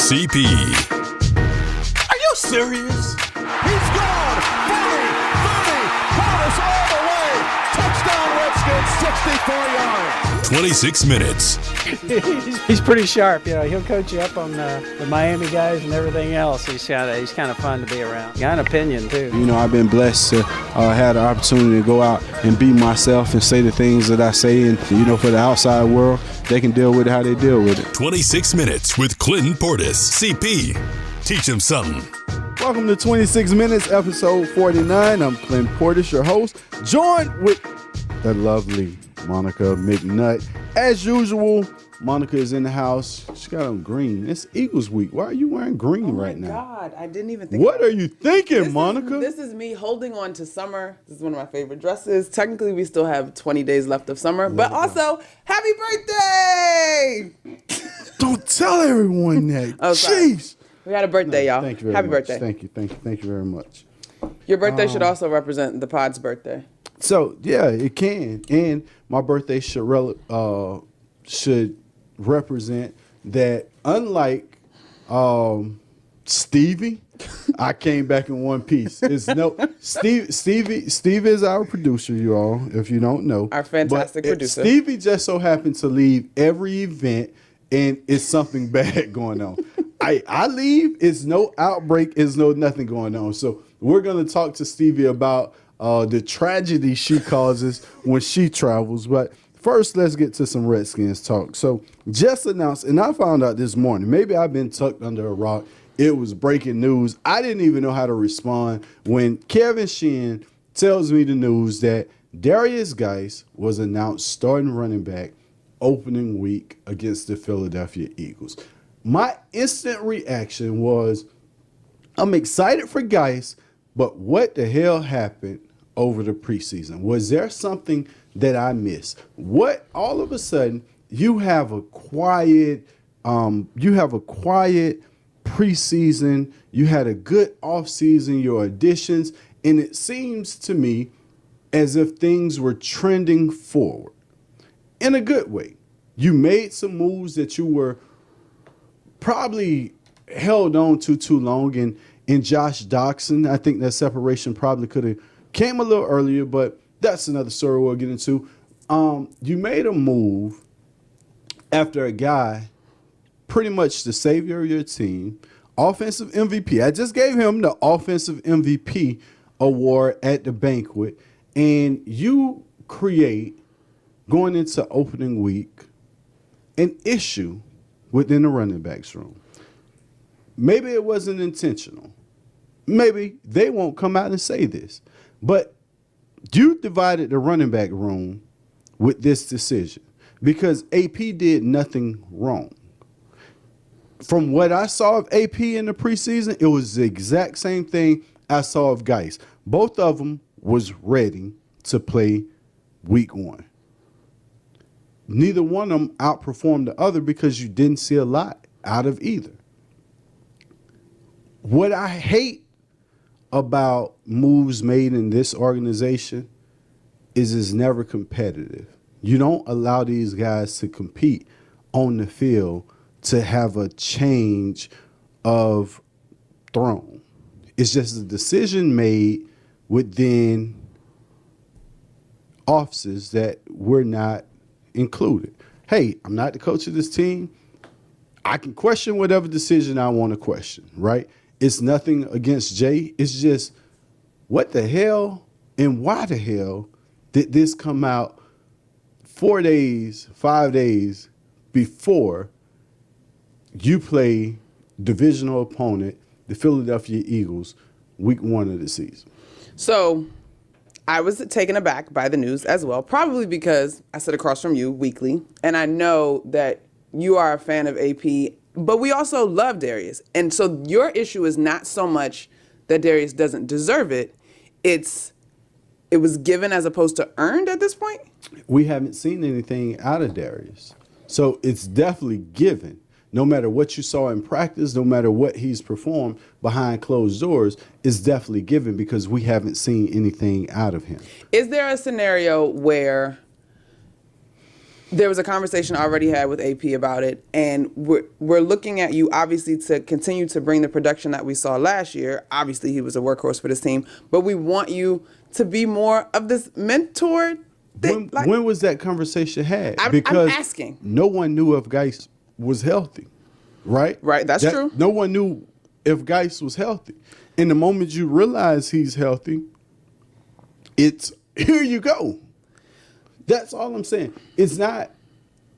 CP. Are you serious? He's gone! 40, 30, Portis all the way! Touchdown Redskins, 64 yards! 26 minutes. He's pretty sharp. He'll coach you up on the Miami guys and everything else. He's kind of fun to be around. Got an opinion, too. I've been blessed to have the opportunity to go out and be myself and say the things that I say. And, for the outside world, they can deal with it how they deal with it. 26 minutes with Clinton Portis. CP. Teach him something. Welcome to 26 Minutes, episode 49. I'm Clinton Portis, your host, joined with the lovely Monica McNutt. As usual, Monica is in the house. She got on green. It's Eagles week. Why are you wearing green right now? Oh, my God. I didn't even think What are you thinking, Monica? This is me holding on to summer. This is one of my favorite dresses. Technically, we still have 20 days left of summer. But also, happy birthday! Don't tell everyone that. Oh, sorry. Jeez. We had a birthday, y'all. Thank you very happy much. birthday. Thank you very much. Your birthday should also represent the pod's birthday. So, yeah, it can. And my birthday should represent that, unlike Stevie, I came back in one piece. Stevie is our producer, you all, if you don't know. Our fantastic producer. Stevie just so happened to leave every event and it's something bad going on. I leave, it's no outbreak, it's no nothing going on. So we're going to talk to Stevie about the tragedy she causes when she travels. But first, let's get to some Redskins talk. So just announced, and I found out this morning, maybe I've been tucked under a rock. It was breaking news. I didn't even know how to respond when Kevin Sheehan tells me the news that Derrius Guice was announced starting running back opening week against the Philadelphia Eagles. My instant reaction was, I'm excited for Guice, but what the hell happened over the preseason? Was there something that I missed? What all of a sudden you have a quiet preseason, you had a good offseason, your additions, and it seems to me as if things were trending forward in a good way. You made some moves that you were probably held on to too long, and in Josh Doxson, I think that separation probably could have came a little earlier, but that's another story we'll get into. You made a move after a guy, pretty much the savior of your team, offensive MVP. I just gave him the offensive MVP award at the banquet, and you create, going into opening week, an issue within the running backs room. Maybe it wasn't intentional. Maybe they won't come out and say this. But you divided the running back room with this decision because AP did nothing wrong. From what I saw of AP in the preseason, it was the exact same thing I saw of Guice. Both of them was ready to play week one. Neither one of them outperformed the other because you didn't see a lot out of either. What I hate about moves made in this organization is it's never competitive. You don't allow these guys to compete on the field to have a change of throne. It's just a decision made within offices that we're not included. Hey, I'm not the coach of this team. I can question whatever decision I want to question, right? It's nothing against Jay. It's just, what the hell and why the hell did this come out 5 days before you play divisional opponent, the Philadelphia Eagles, week one of the season? So I was taken aback by the news as well, probably because I sit across from you weekly, and I know that you are a fan of AP, but we also love Derrius. And so your issue is not so much that Derrius doesn't deserve it. It was given as opposed to earned at this point? We haven't seen anything out of Derrius. So it's definitely given. No matter what you saw in practice, no matter what he's performed behind closed doors, it's definitely given because we haven't seen anything out of him. Is there a scenario where There was a conversation I already had with AP about it, and we're looking at you, obviously, to continue to bring the production that we saw last year. Obviously, he was a workhorse for this team, but we want you to be more of this mentor thing. When was that conversation had? I'm asking. No one knew if Guice was healthy, right? Right, that's true. No one knew if Guice was healthy. And the moment you realize he's healthy, it's here you go. That's all I'm saying. It's not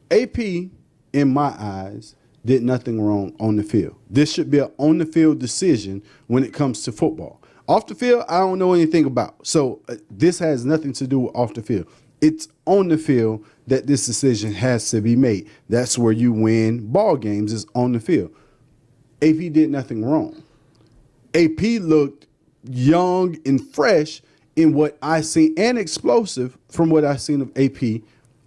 AP, in my eyes, did nothing wrong on the field. This should be an on-the-field decision when it comes to football. Off the field, I don't know anything about. So this has nothing to do with off the field. It's on the field that this decision has to be made. That's where you win ball games, is on the field. AP did nothing wrong. AP looked young and fresh in what I seen, and explosive from what I seen of AP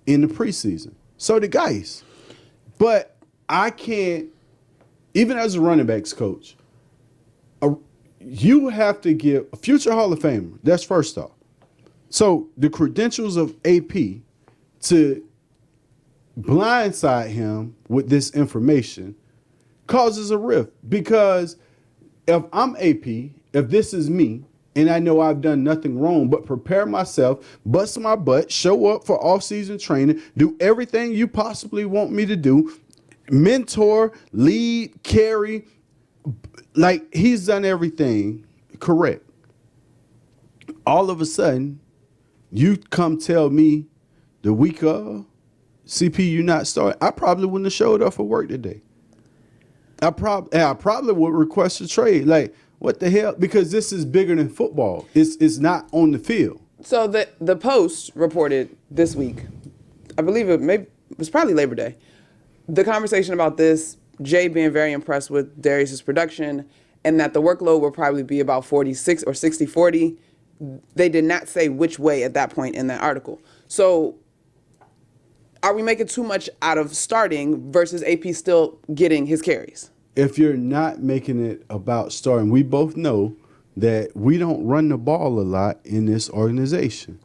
in the preseason. So did Guice. But I can't, even as a running backs coach, you have to give a future Hall of Famer. That's first off. So the credentials of AP to blindside him with this information causes a rift. Because if I'm AP, if this is me, and I know I've done nothing wrong but prepare myself, bust my butt, show up for off-season training, do everything you possibly want me to do, mentor, lead, carry, like he's done everything correct. All of a sudden, you come tell me the week of CP, you not starting. I probably wouldn't have showed up for work today. I probably would request a trade. Like, what the hell? Because this is bigger than football. It's not on the field. So the Post reported this week, I believe it was probably Labor Day, the conversation about this, Jay being very impressed with Derrius' production, and that the workload will probably be about 46 or 60-40. They did not say which way at that point in that article. So are we making too much out of starting versus AP still getting his carries? If you're not making it about starting, we both know that we don't run the ball a lot in this organization.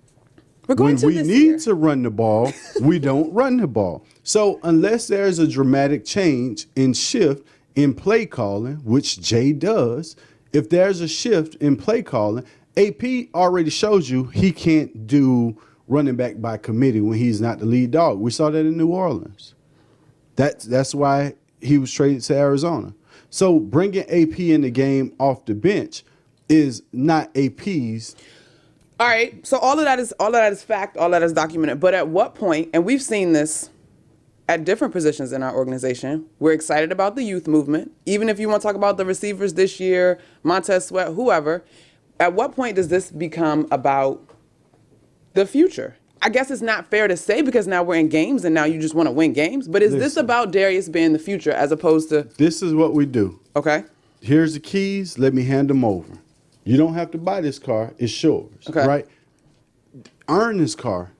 When we need to run the ball, we don't run the ball. So unless there's a dramatic change in shift in play calling, which Jay does, if there's a shift in play calling, AP already shows you he can't do running back by committee when he's not the lead dog. We saw that in New Orleans. That's why he was traded to Arizona. So bringing AP in the game off the bench is not AP's. All right. So all of that is fact. All that is documented. But at what point, and we've seen this at different positions in our organization, we're excited about the youth movement. Even if you want to talk about the receivers this year, Montez Sweat, whoever, at what point does this become about the future? I guess it's not fair to say because now we're in games and now you just want to win games. But is this about Derrius being the future as opposed to... This is what we do. Okay. Here's the keys. Let me hand them over. You don't have to buy this car. It's yours. Okay. Right? Earn this car.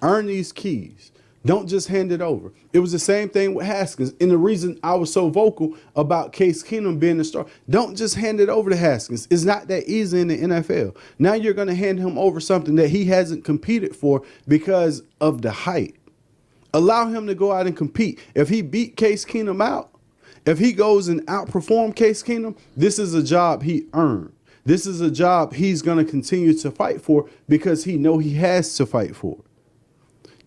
Earn these keys. Don't just hand it over. It was the same thing with Haskins. And the reason I was so vocal about Case Keenum being the star, don't just hand it over to Haskins. It's not that easy in the NFL. Now you're going to hand him over something that he hasn't competed for because of the height. Allow him to go out and compete. If he beat Case Keenum out, if he goes and outperform Case Keenum, this is a job he earned. This is a job he's going to continue to fight for because he know he has to fight for.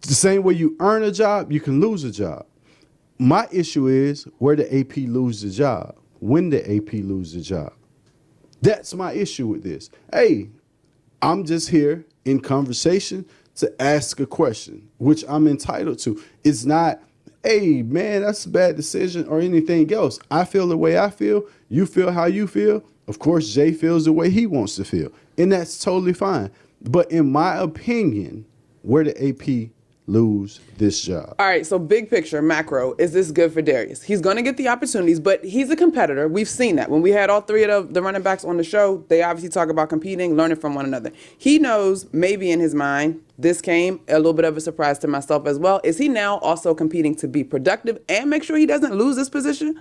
The same way you earn a job, you can lose a job. My issue is where the AP lose the job. When the AP lose the job. That's my issue with this. Hey, I'm just here in conversation to ask a question, which I'm entitled to. It's not, hey, man, that's a bad decision or anything else. I feel the way I feel. You feel how you feel. Of course, Jay feels the way he wants to feel. And that's totally fine. But in my opinion, where the AP lose this job. All right, so big picture, macro, is this good for Derrius? He's going to get the opportunities, but he's a competitor. We've seen that. When we had all three of the running backs on the show, they obviously talk about competing, learning from one another. He knows, maybe in his mind, this came a little bit of a surprise to myself as well. Is he now also competing to be productive and make sure he doesn't lose this position?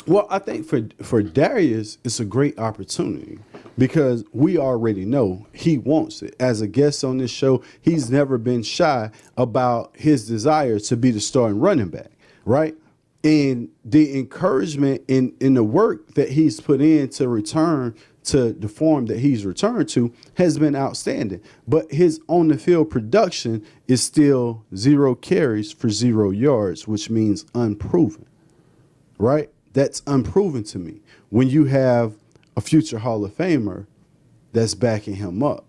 Well, I think for Derrius, it's a great opportunity because we already know he wants it. As a guest on this show, he's never been shy about his desire to be the starting running back, right? And the encouragement in the work that he's put in to return to the form that he's returned to has been outstanding. But his on the field production is still 0 carries for 0 yards, which means unproven, right? That's unproven to me when you have a future Hall of Famer that's backing him up.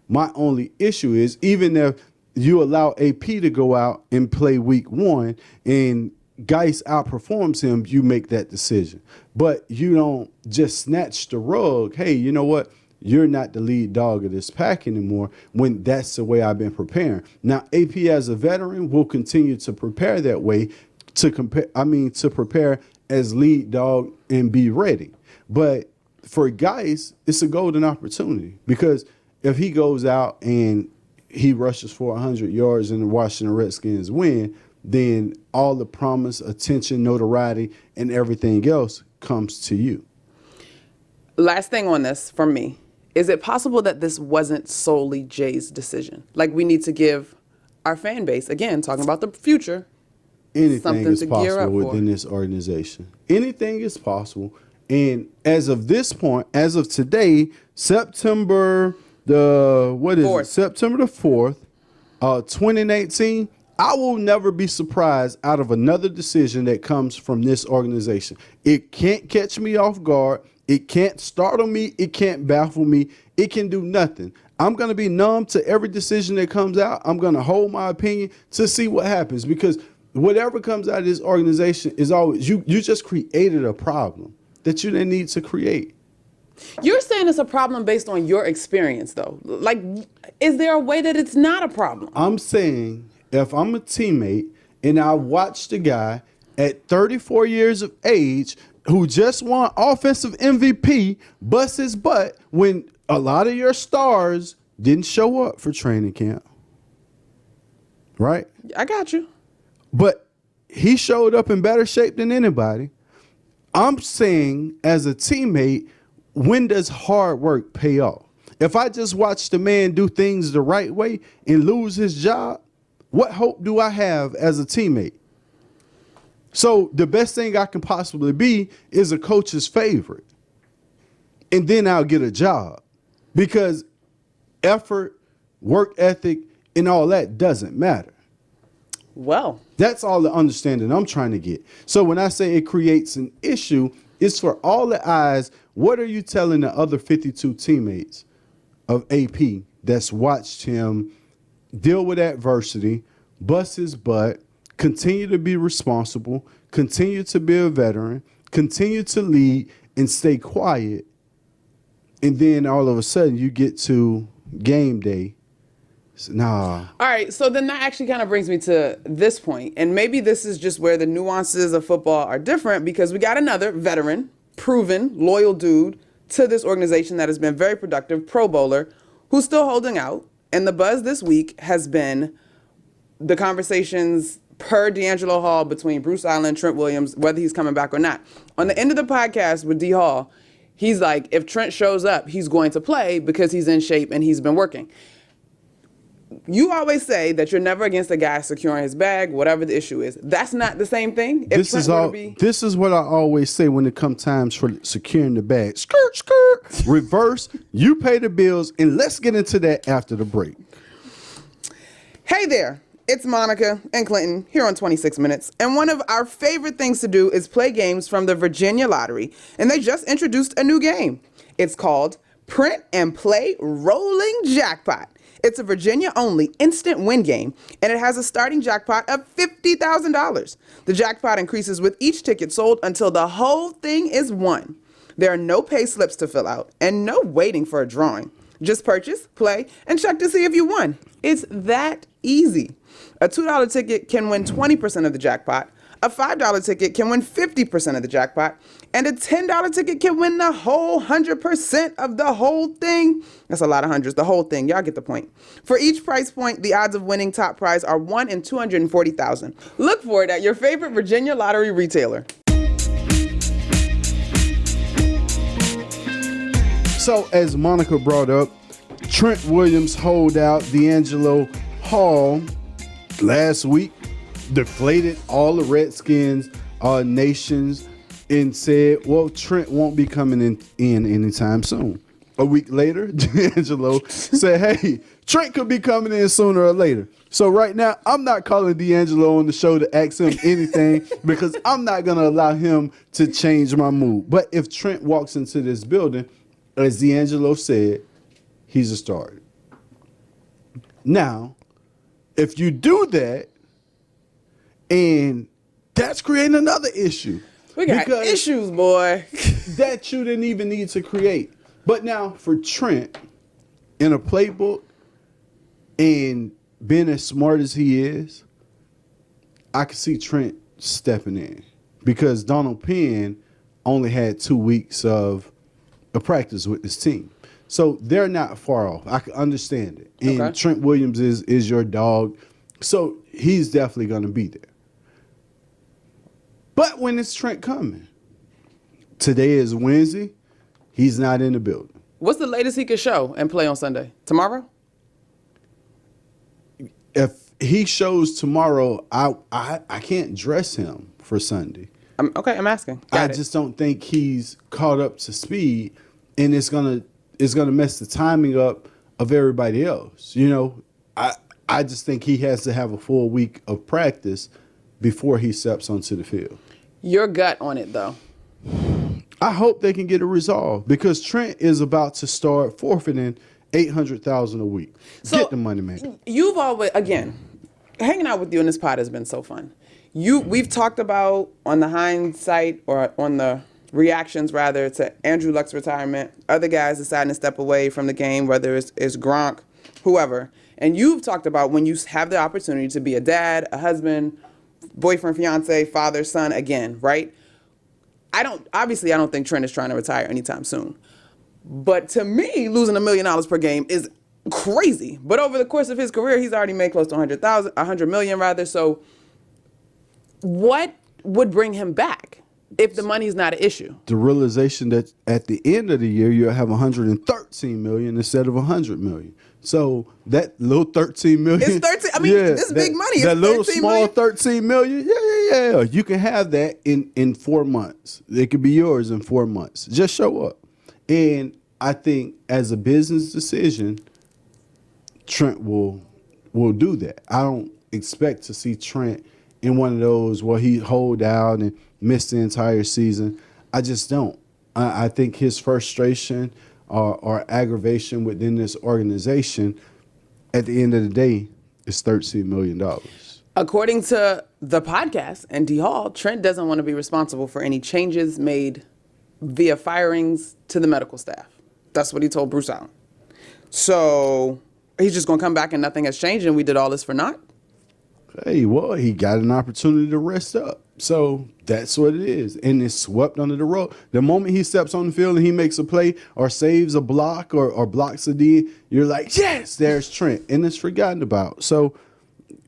My only issue is even if you allow AP to go out and play week 1 and Guice outperforms him, you make that decision. But you don't just snatch the rug. Hey, you know what? You're not the lead dog of this pack anymore when that's the way I've been preparing. Now, AP as a veteran will continue to prepare that way to prepare as lead dog and be ready. But for Guice, it's a golden opportunity because if he goes out and he rushes for 100 yards and the Washington Redskins win, then all the promise, attention, notoriety, and everything else comes to you. Last thing on this from me. Is it possible that this wasn't solely Jay's decision? Like, we need to give our fan base, again, talking about the future, Anything something is to gear up possible for. within this organization. Anything is possible. And as of this point, as of today, September the 4th, 2018, I will never be surprised out of another decision that comes from this organization. It can't catch me off guard. It can't startle me. It can't baffle me. It can do nothing. I'm going to be numb to every decision that comes out. I'm going to hold my opinion to see what happens because whatever comes out of this organization is always, you just created a problem that you didn't need to create. You're saying it's a problem based on your experience, though. Like, is there a way that it's not a problem? I'm saying if I'm a teammate and I watch the guy at 34 years of age who just won offensive MVP bust his butt when a lot of your stars didn't show up for training camp, right? I got you. But he showed up in better shape than anybody. I'm saying as a teammate, when does hard work pay off? If I just watch the man do things the right way and lose his job, what hope do I have as a teammate? So the best thing I can possibly be is a coach's favorite. And then I'll get a job because effort, work ethic, and all that doesn't matter. Well, that's all the understanding I'm trying to get. So when I say it creates an issue, it's for all the eyes. What are you telling the other 52 teammates of AP that's watched him deal with adversity, bust his butt, continue to be responsible, continue to be a veteran, continue to lead, and stay quiet, and then all of a sudden you get to game day? Nah. All right, so then that actually kind of brings me to this point, and maybe this is just where the nuances of football are different because we got another veteran, proven, loyal dude to this organization that has been very productive, Pro Bowler, who's still holding out, and the buzz this week has been the conversations per D'Angelo Hall between Bruce Allen, Trent Williams, whether he's coming back or not. On the end of the podcast with D Hall, he's like, if Trent shows up, he's going to play because he's in shape and he's been working. You always say that you're never against a guy securing his bag, whatever the issue is. That's not the same thing. This is what I always say when it comes times for securing the bag. Skirt, skirt, reverse, you pay the bills, and let's get into that after the break. Hey there, it's Monica and Clinton here on 26 Minutes. And one of our favorite things to do is play games from the Virginia Lottery. And they just introduced a new game. It's called Print and Play Rolling Jackpot. It's a Virginia-only instant win game, and it has a starting jackpot of $50,000. The jackpot increases with each ticket sold until the whole thing is won. There are no pay slips to fill out and no waiting for a drawing. Just purchase, play, and check to see if you won. It's that easy. A $2 ticket can win 20% of the jackpot. A $5 ticket can win 50% of the jackpot, and a $10 ticket can win the whole 100% of the whole thing. That's a lot of hundreds, the whole thing. Y'all get the point. For each price point, the odds of winning top prize are 1 in 240,000. Look for it at your favorite Virginia Lottery retailer. So, as Monica brought up, Trent Williams holdout D'Angelo Hall last week deflated all the Redskins nations and said, well, Trent won't be coming in anytime soon. A week later, D'Angelo said, hey, Trent could be coming in sooner or later. So right now, I'm not calling D'Angelo on the show to ask him anything because I'm not going to allow him to change my mood. But if Trent walks into this building, as D'Angelo said, he's a starter. Now, if you do that, and that's creating another issue. We got issues, boy. That you didn't even need to create. But now for Trent, in a playbook, and being as smart as he is, I can see Trent stepping in. Because Donald Penn only had 2 weeks of a practice with this team. So they're not far off. I can understand it. And Okay. Trent Williams is your dog. So he's definitely going to be there. But when is Trent coming? Today is Wednesday. He's not in the building. What's the latest he could show and play on Sunday? Tomorrow? If he shows tomorrow, I can't dress him for Sunday. I'm asking. I Got it. just don't think he's caught up to speed, and it's gonna mess the timing up of everybody else. You know, I just think he has to have a full week of practice before he steps onto the field. Your gut on it, though. I hope they can get it resolved because Trent is about to start forfeiting $800,000 a week. So, get the money, man. You've always, again, hanging out with you in this pod has been so fun. We've talked about on the hindsight or on the reactions rather to Andrew Luck's retirement, other guys deciding to step away from the game, whether it's Gronk, whoever. And you've talked about when you have the opportunity to be a dad, a husband, boyfriend, fiance, father, son again, right? I don't think Trent is trying to retire anytime soon. But to me, losing $1 million per game is crazy. But over the course of his career, he's already made close to $100 million rather. So what would bring him back if the money's not an issue? The realization that at the end of the year you'll have $113 million instead of $100 million. So that little $13 million. It's 13. I mean, this is big money. It's That little 13 small million. $13 million. Yeah. You can have that in 4 months. It could be yours in 4 months. Just show up. And I think as a business decision, Trent will do that. I don't expect to see Trent in one of those where he hold out and miss the entire season. I just don't. I think his frustration or aggravation within this organization, at the end of the day, is $13 million. According to the podcast and D Hall, Trent doesn't want to be responsible for any changes made via firings to the medical staff. That's what he told Bruce Allen. So he's just going to come back and nothing has changed and we did all this for naught? Hey, well, he got an opportunity to rest up. So that's what it is. And it's swept under the rug. The moment he steps on the field and he makes a play or saves a block or blocks a D, you're like, yes, there's Trent. And it's forgotten about. So,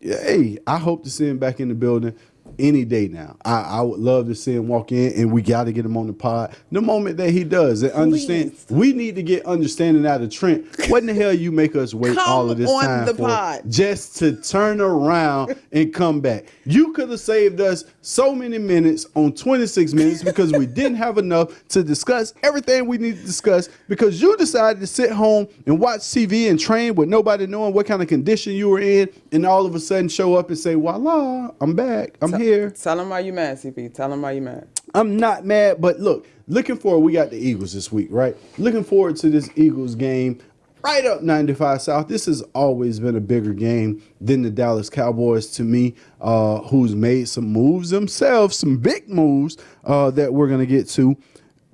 hey, I hope to see him back in the building any day now. I would love to see him walk in, and we got to get him on the pod. The moment that he does, and understand, we need to get understanding out of Trent. What in the hell you make us wait all of this on time the for pod. just to turn around and come back? You could have saved us so many minutes on 26 minutes because we didn't have enough to discuss everything we need to discuss because you decided to sit home and watch TV and train with nobody knowing what kind of condition you were in, and all of a sudden show up and say, voila, I'm back. I'm here. Tell him why you mad, CP. Tell him why you mad. I'm not mad, but look, looking forward, we got the Eagles this week, right? Looking forward to this Eagles game right up 95 South. This has always been a bigger game than the Dallas Cowboys to me, who's made some moves themselves, some big moves that we're going to get to.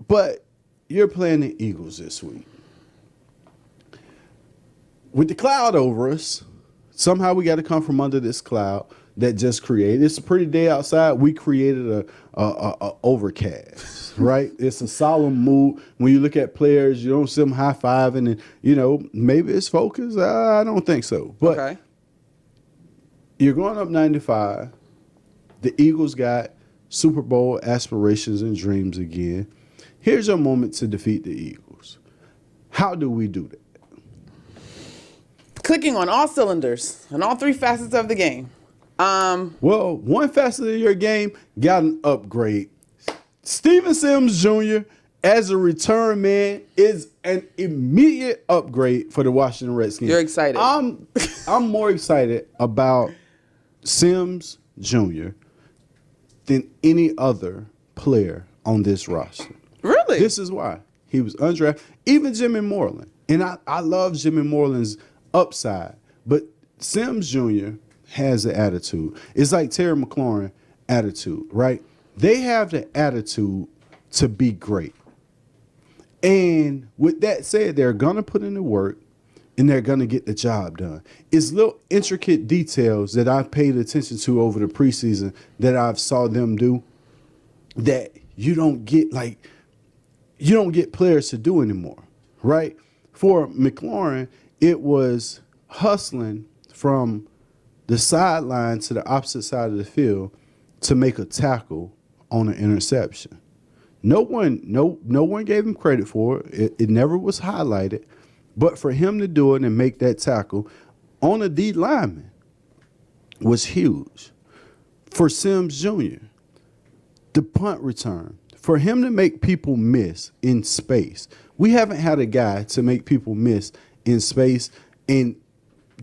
But you're playing the Eagles this week. With the cloud over us, somehow we got to come from under this cloud that just created. It's a pretty day outside. We created a overcast, right? It's a solemn mood. When you look at players, you don't see them high-fiving and, maybe it's focus. I don't think so. But Okay. You're going up 95. The Eagles got Super Bowl aspirations and dreams again. Here's your moment to defeat the Eagles. How do we do that? Clicking on all cylinders and all three facets of the game. Well, one facet of your game got an upgrade. Steven Sims Jr. as a return man is an immediate upgrade for the Washington Redskins. You're excited. I'm more excited about Sims Jr. than any other player on this roster. Really? This is why. He was undrafted. Even Jimmy Moreland. And I love Jimmy Moreland's upside. But Sims Jr. has the attitude. It's like Terry McLaurin attitude, right? They have the attitude to be great. And with that said, they're going to put in the work and they're going to get the job done. It's little intricate details that I've paid attention to over the preseason that I've saw them do that you don't get players to do anymore, right? For McLaurin, it was hustling from the sideline to the opposite side of the field to make a tackle on an interception. No one gave him credit for it. It never was highlighted. But for him to do it and make that tackle on a D lineman was huge. For Sims Jr., the punt return, for him to make people miss in space. We haven't had a guy to make people miss in space and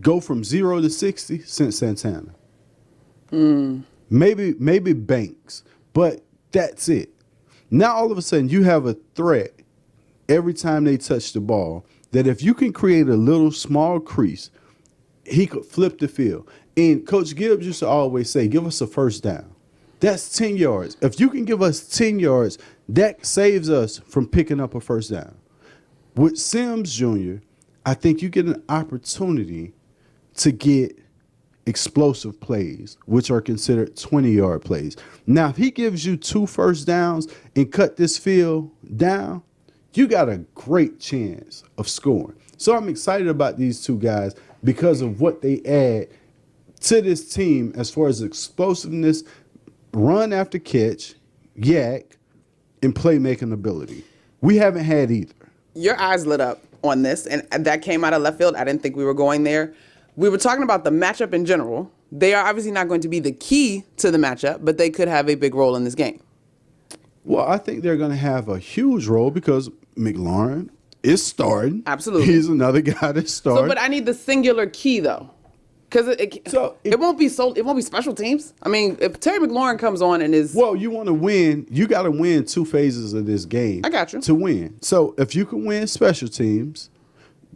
go from 0 to 60 since Santana. Maybe Banks, but that's it. Now all of a sudden you have a threat every time they touch the ball that if you can create a little small crease, he could flip the field. And Coach Gibbs used to always say, give us a first down. That's 10 yards. If you can give us 10 yards, that saves us from picking up a first down. With Sims Jr., I think you get an opportunity to get explosive plays, which are considered 20-yard plays. Now, if he gives you 2 first downs and cut this field down, you got a great chance of scoring. So I'm excited about these two guys because of what they add to this team as far as explosiveness, run after catch, yak, and playmaking ability. We haven't had either. Your eyes lit up on this, and that came out of left field. I didn't think we were going there. We were talking about the matchup in general. They are obviously not going to be the key to the matchup, but they could have a big role in this game. Well, I think they're going to have a huge role because McLaurin is starting. Absolutely. He's another guy that's starting. So, but I need the singular key, though. Because it won't be special teams. I mean, if Terry McLaurin comes on and is... Well, you want to win. You got to win 2 phases of this game. I got you. To win. So if you can win special teams,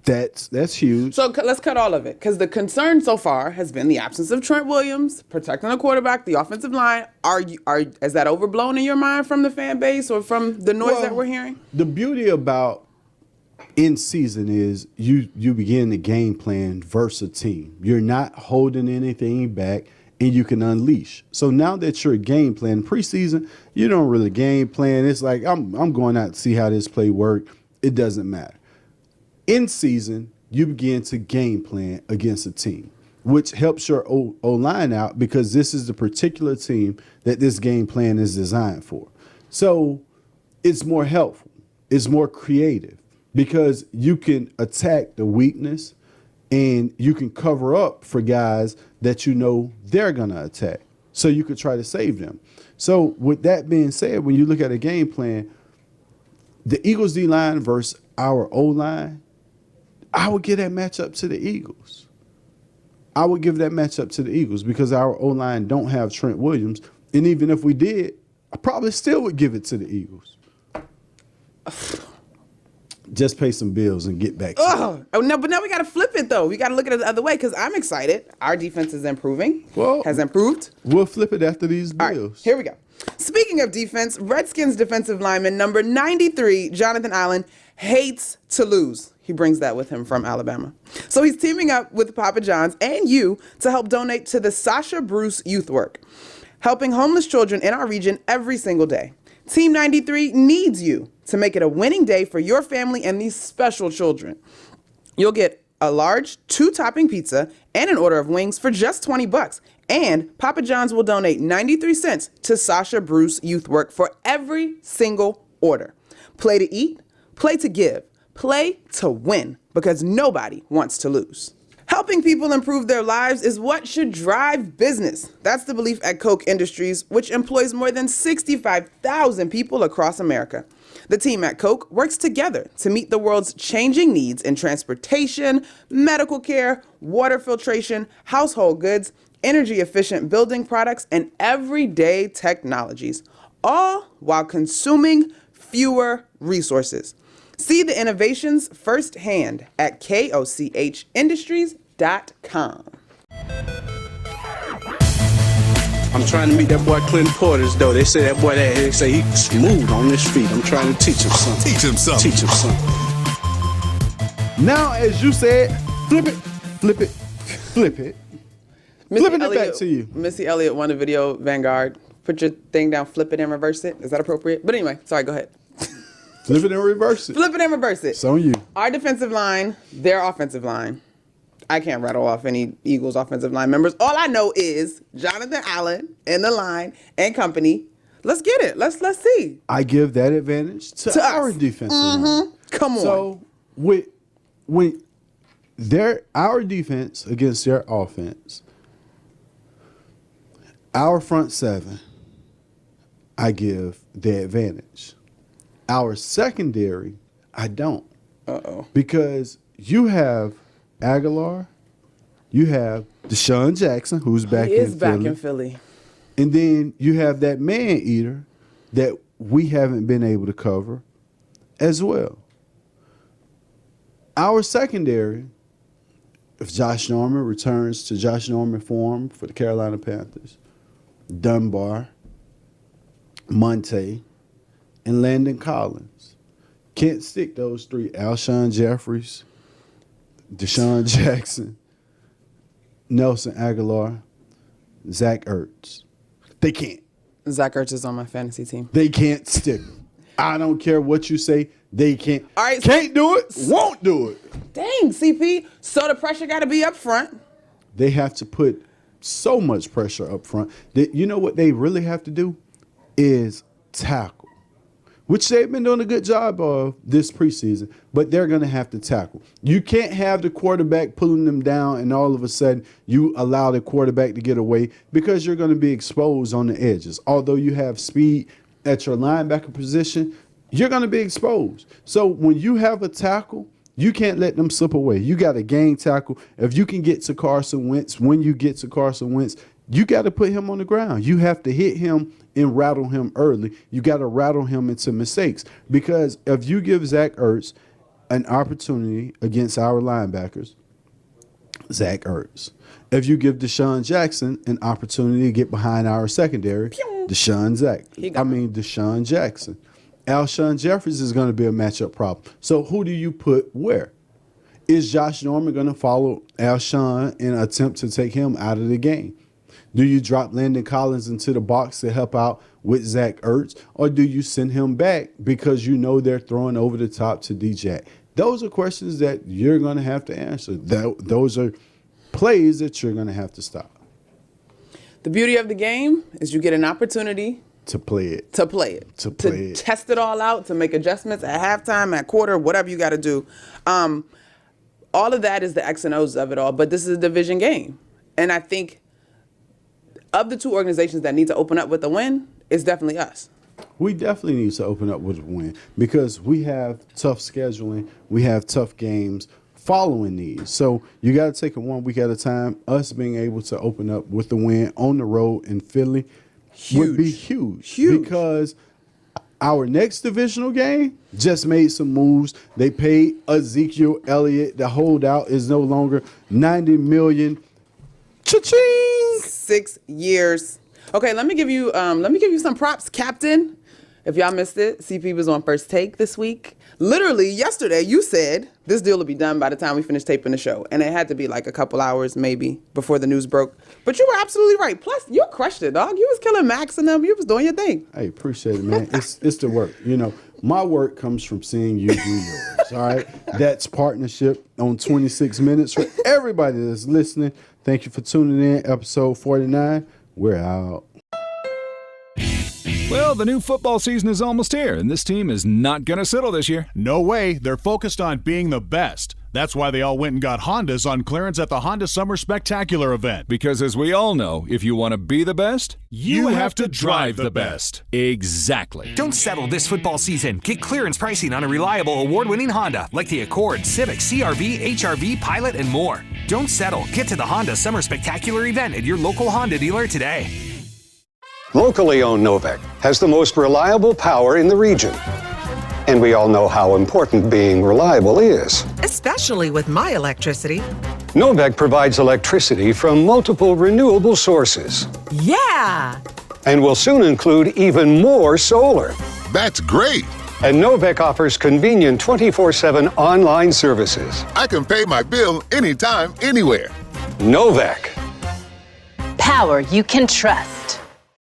that's huge. So let's cut all of it. Because the concern so far has been the absence of Trent Williams, protecting the quarterback, the offensive line. Is that overblown in your mind from the fan base or from the noise that we're hearing? The beauty about in season is you begin the game plan versus a team. You're not holding anything back and you can unleash. So now that you're game plan preseason, you don't really game plan. It's like I'm going out to see how this play work. It doesn't matter. In season, you begin to game plan against a team, which helps your O-line out because this is the particular team that this game plan is designed for. So it's more helpful. It's more creative because you can attack the weakness and you can cover up for guys that you know they're going to attack. So you could try to save them. So with that being said, when you look at a game plan, the Eagles D-line versus our O-line, I would give that matchup to the Eagles. I would give that matchup to the Eagles because our O-line don't have Trent Williams. And even if we did, I probably still would give it to the Eagles. Just pay some bills and get back to it. Oh, no, but now we got to flip it, though. We got to look at it the other way because I'm excited. Our defense is improving. Has improved. We'll flip it after these bills. All right, here we go. Speaking of defense, Redskins defensive lineman number 93, Jonathan Allen, hates to lose. He brings that with him from Alabama. So he's teaming up with Papa John's and you to help donate to the Sasha Bruce Youth Work, helping homeless children in our region every single day. Team 93 needs you to make it a winning day for your family and these special children. You'll get a large 2-topping pizza and an order of wings for just $20. And Papa John's will donate 93 cents to Sasha Bruce Youth Work for every single order. Play to eat, play to give. Play to win, because nobody wants to lose. Helping people improve their lives is what should drive business. That's the belief at Koch Industries, which employs more than 65,000 people across America. The team at Koch works together to meet the world's changing needs in transportation, medical care, water filtration, household goods, energy-efficient building products, and everyday technologies, all while consuming fewer resources. See the innovations firsthand at kochindustries.com. I'm trying to meet that boy Clinton Portis, though. They say that boy, they say he's smooth on his feet. I'm trying to teach him something. Teach him something. Teach him something. Now, as you said, flip it, flip it, flip it. Flipping it back to you. Missy Elliott won a video, Vanguard. Put your thing down, flip it and reverse it. Is that appropriate? But anyway, sorry, go ahead. Flip it and reverse it. Flip it and reverse it. It's on you. Our defensive line, their offensive line. I can't rattle off any Eagles offensive line members. All I know is Jonathan Allen and the line and company. Let's get it. Let's see. I give that advantage to our us. defensive line. Come on. So when our defense against their offense, our front seven, I give the advantage. Our secondary, I don't. Because you have Aguilar, you have Deshaun Jackson, who's back he is in back Philly. in Philly. And then you have that man-eater that we haven't been able to cover as well. Our secondary, if Josh Norman returns to Josh Norman form for the Carolina Panthers, Dunbar, Monte, and Landon Collins. Can't stick those three. Alshon Jeffries, Deshaun Jackson, Nelson Aguilar, Zach Ertz. They can't. Zach Ertz is on my fantasy team. They can't stick them. I don't care what you say. They can't. All right, Can't do it. Won't do it. Dang, CP. So the pressure got to be up front. They have to put so much pressure up front. That, you know what they really have to do is tackle, which they've been doing a good job of this preseason, but they're going to have to tackle. You can't have the quarterback pulling them down and all of a sudden you allow the quarterback to get away, because you're going to be exposed on the edges. Although you have speed at your linebacker position, you're going to be exposed. So when you have a tackle, you can't let them slip away. You got to gain tackle. If you can get to Carson Wentz, when you get to Carson Wentz, you got to put him on the ground. You have to hit him and rattle him early. You got to rattle him into mistakes. Because if you give Zach Ertz an opportunity against our linebackers, Zach Ertz. If you give Deshaun Jackson an opportunity to get behind our secondary, Deshaun Jackson. Alshon Jeffries is going to be a matchup problem. So who do you put where? Is Josh Norman going to follow Alshon and attempt to take him out of the game? Do you drop Landon Collins into the box to help out with Zach Ertz? Or do you send him back because you know they're throwing over the top to DJ? Those are questions that you're going to have to answer. Those are plays that you're going to have to stop. The beauty of the game is you get an opportunity to play it. To test it all out, to make adjustments at halftime, at quarter, whatever you got to do. All of that is the X and O's of it all, but this is a division game. And I think of the two organizations that need to open up with a win, it's definitely us. We definitely need to open up with a win because we have tough scheduling. We have tough games following these. So you got to take it 1 week at a time. Us being able to open up with the win on the road in Philly would be huge. Because our next divisional game just made some moves. They paid Ezekiel Elliott. The holdout is no longer $90 million. Cha-ching! 6 years. Okay, let me give you some props, Captain. If y'all missed it, CP was on First Take this week. Literally yesterday, you said this deal will be done by the time we finish taping the show, and it had to be like a couple hours maybe before the news broke. But you were absolutely right. Plus, you crushed it, dog. You was killing Max and them. You was doing your thing. Hey, appreciate it, man. It's the work. You know, my work comes from seeing you do yours. All right, that's partnership on 26 minutes for everybody that's listening. Thank you for tuning in. Episode 49. We're out. Well, the new football season is almost here, and this team is not going to settle this year. No way. They're focused on being the best. That's why they all went and got Hondas on clearance at the Honda Summer Spectacular event. Because as we all know, if you want to be the best, you have to drive the best. Exactly. Don't settle this football season. Get clearance pricing on a reliable, award-winning Honda like the Accord, Civic, CR-V, HR-V, Pilot, and more. Don't settle. Get to the Honda Summer Spectacular event at your local Honda dealer today. Locally owned Novec has the most reliable power in the region. And we all know how important being reliable is. Especially with my electricity. Novec provides electricity from multiple renewable sources. Yeah! And will soon include even more solar. That's great! And Novec offers convenient 24/7 online services. I can pay my bill anytime, anywhere. Novec. Power you can trust.